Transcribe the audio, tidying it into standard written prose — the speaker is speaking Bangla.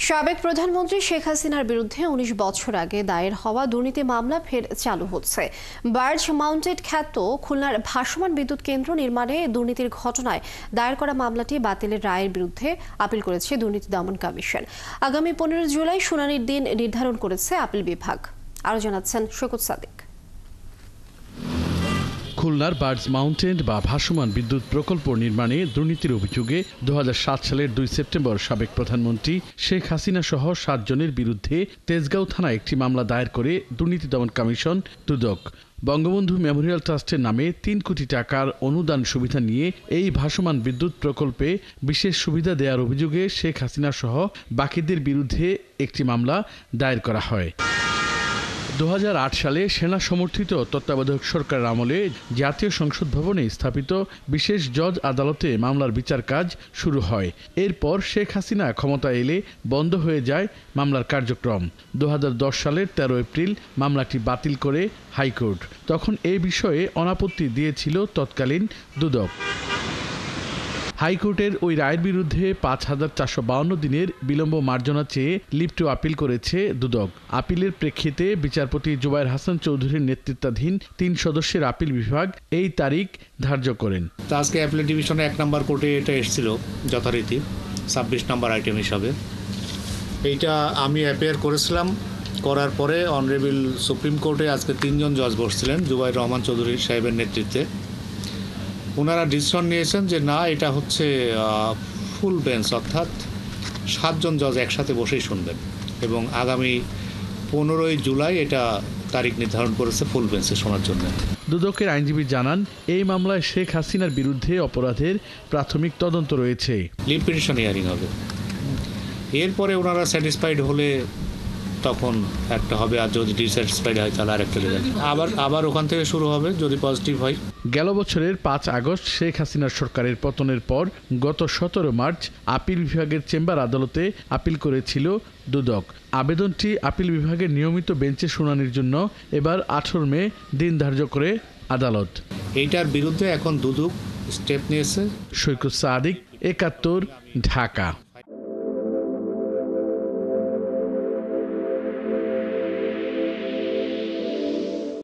সাবেক প্রধানমন্ত্রী শেখ হাসিনার বিরুদ্ধে ১৯ বছর আগে দায়ের হওয়া দুর্নীতি মামলা ফের চালু হচ্ছে। বার্জ মাউন্টেড খ্যাত খুলনার ভাসমান বিদ্যুৎ কেন্দ্র নির্মাণে দুর্নীতির ঘটনায় দায়ের করা মামলাটি বাতিলের রায়ের বিরুদ্ধে আপিল করেছে দুর্নীতি দমন কমিশন। আগামী ১৫ জুলাই শুনানির দিন নির্ধারণ করেছে আপিল বিভাগ। আরও জানাচ্ছেন শওকত সাদিক। খুলনার বার্জ মাউন্টেন বা ভাসমান বিদ্যুৎ প্রকল্প নির্মাণে দুর্নীতির অভিযোগে ২০০৭ সালের ২ সেপ্টেম্বর সাবেক প্রধানমন্ত্রী শেখ হাসিনা সহ ৭ জনের বিরুদ্ধে তেজগাঁও থানায় একটি মামলা দায়ের করে দুর্নীতি দমন কমিশন দুদক। বঙ্গবন্ধু মেমোরিয়াল ট্রাস্টের নামে ৩ কোটি টাকার অনুদান সুবিধা নিয়ে এই ভাসমান বিদ্যুৎ প্রকল্পে বিশেষ সুবিধা দেওয়ার অভিযোগে শেখ হাসিনা সহ বাকিদের বিরুদ্ধে একটি মামলা দায়ের করা হয়। ২০০৮ সালে সেনা সমর্থিত তত্ত্বাবধায়ক সরকারের আমলে জাতীয় সংসদ ভবনে স্থাপিত বিশেষ জজ আদালতে মামলার বিচার কাজ শুরু হয়। এরপর শেখ হাসিনা ক্ষমতায় এলে বন্ধ হয়ে যায় মামলার কার্যক্রম। ২০১০ সালের ১৩ এপ্রিল মামলাটি বাতিল করে হাইকোর্ট। তখন এই বিষয়ে অনাপত্তি দিয়েছিল তৎকালীন দুদক। হাইকোর্টের ওই রায়ের বিরুদ্ধে ৫,৪৫২ দিনের বিলম্ব মার্জনা চেয়ে লিভ টু আপিল করেছে দুদক। আপিলের প্রেক্ষিতে বিচারপতি জুবায়ের হাসান চৌধুরীর নেতৃত্বাধীন ৩ সদস্যের আপিল বিভাগ এই তারিখ ধার্য করেন। আজকে অ্যাপিলেট ডিভিশনে ১ নম্বর কোর্টে এটা এসেছিল যথারীতি ২৬ নম্বর আইটেম হিসাবে। এইটা আমি অ্যাপিয়ার করেছিলাম, করার পরে অনারেবল সুপ্রিম কোর্টে আজকে ৩ জন জজ বসছিলেন জুবায়ের রহমান চৌধুরী সাহেবের নেতৃত্বে। ওনারা ডিসিশন নিয়েছেন যে না, এটা হচ্ছে ফুল বেঞ্চ, অর্থাৎ ৭ জন জজ একসাথে বসেই শুনবেন এবং আগামী ১৫ই জুলাই এটা তারিখ নির্ধারণ করেছে ফুল বেঞ্চে শোনার জন্য। দুদকের আইনজীবী জানান, এই মামলায় শেখ হাসিনার বিরুদ্ধে অপরাধের প্রাথমিক তদন্ত রয়েছে। লিভ পিটিশন হিয়ারিং হবে, এরপরে ওনারা স্যাটিসফাইড হলে তখন একটা হবে, আর যদি ডিস্যাটিসফাইড হয় তাহলে আরেকটা রেজাল্ট আবার ওখান থেকে শুরু হবে যদি পজিটিভ হয়। গেল বছরের ৫ আগস্ট শেখ হাসিনার সরকারের পতনের পর গত ১৭ মার্চ আপিল বিভাগের চেম্বার আদালতে আপিল করেছিল দুদক। আবেদনটি আপিল বিভাগের নিয়মিত বেঞ্চে শুনানির জন্য এবার ১৮ মে দিন ধার্য করে আদালত। এইটার বিরুদ্ধে এখন দুদক স্টেপ নিয়েছে। শওকত সাদিক, ৭১, ঢাকা।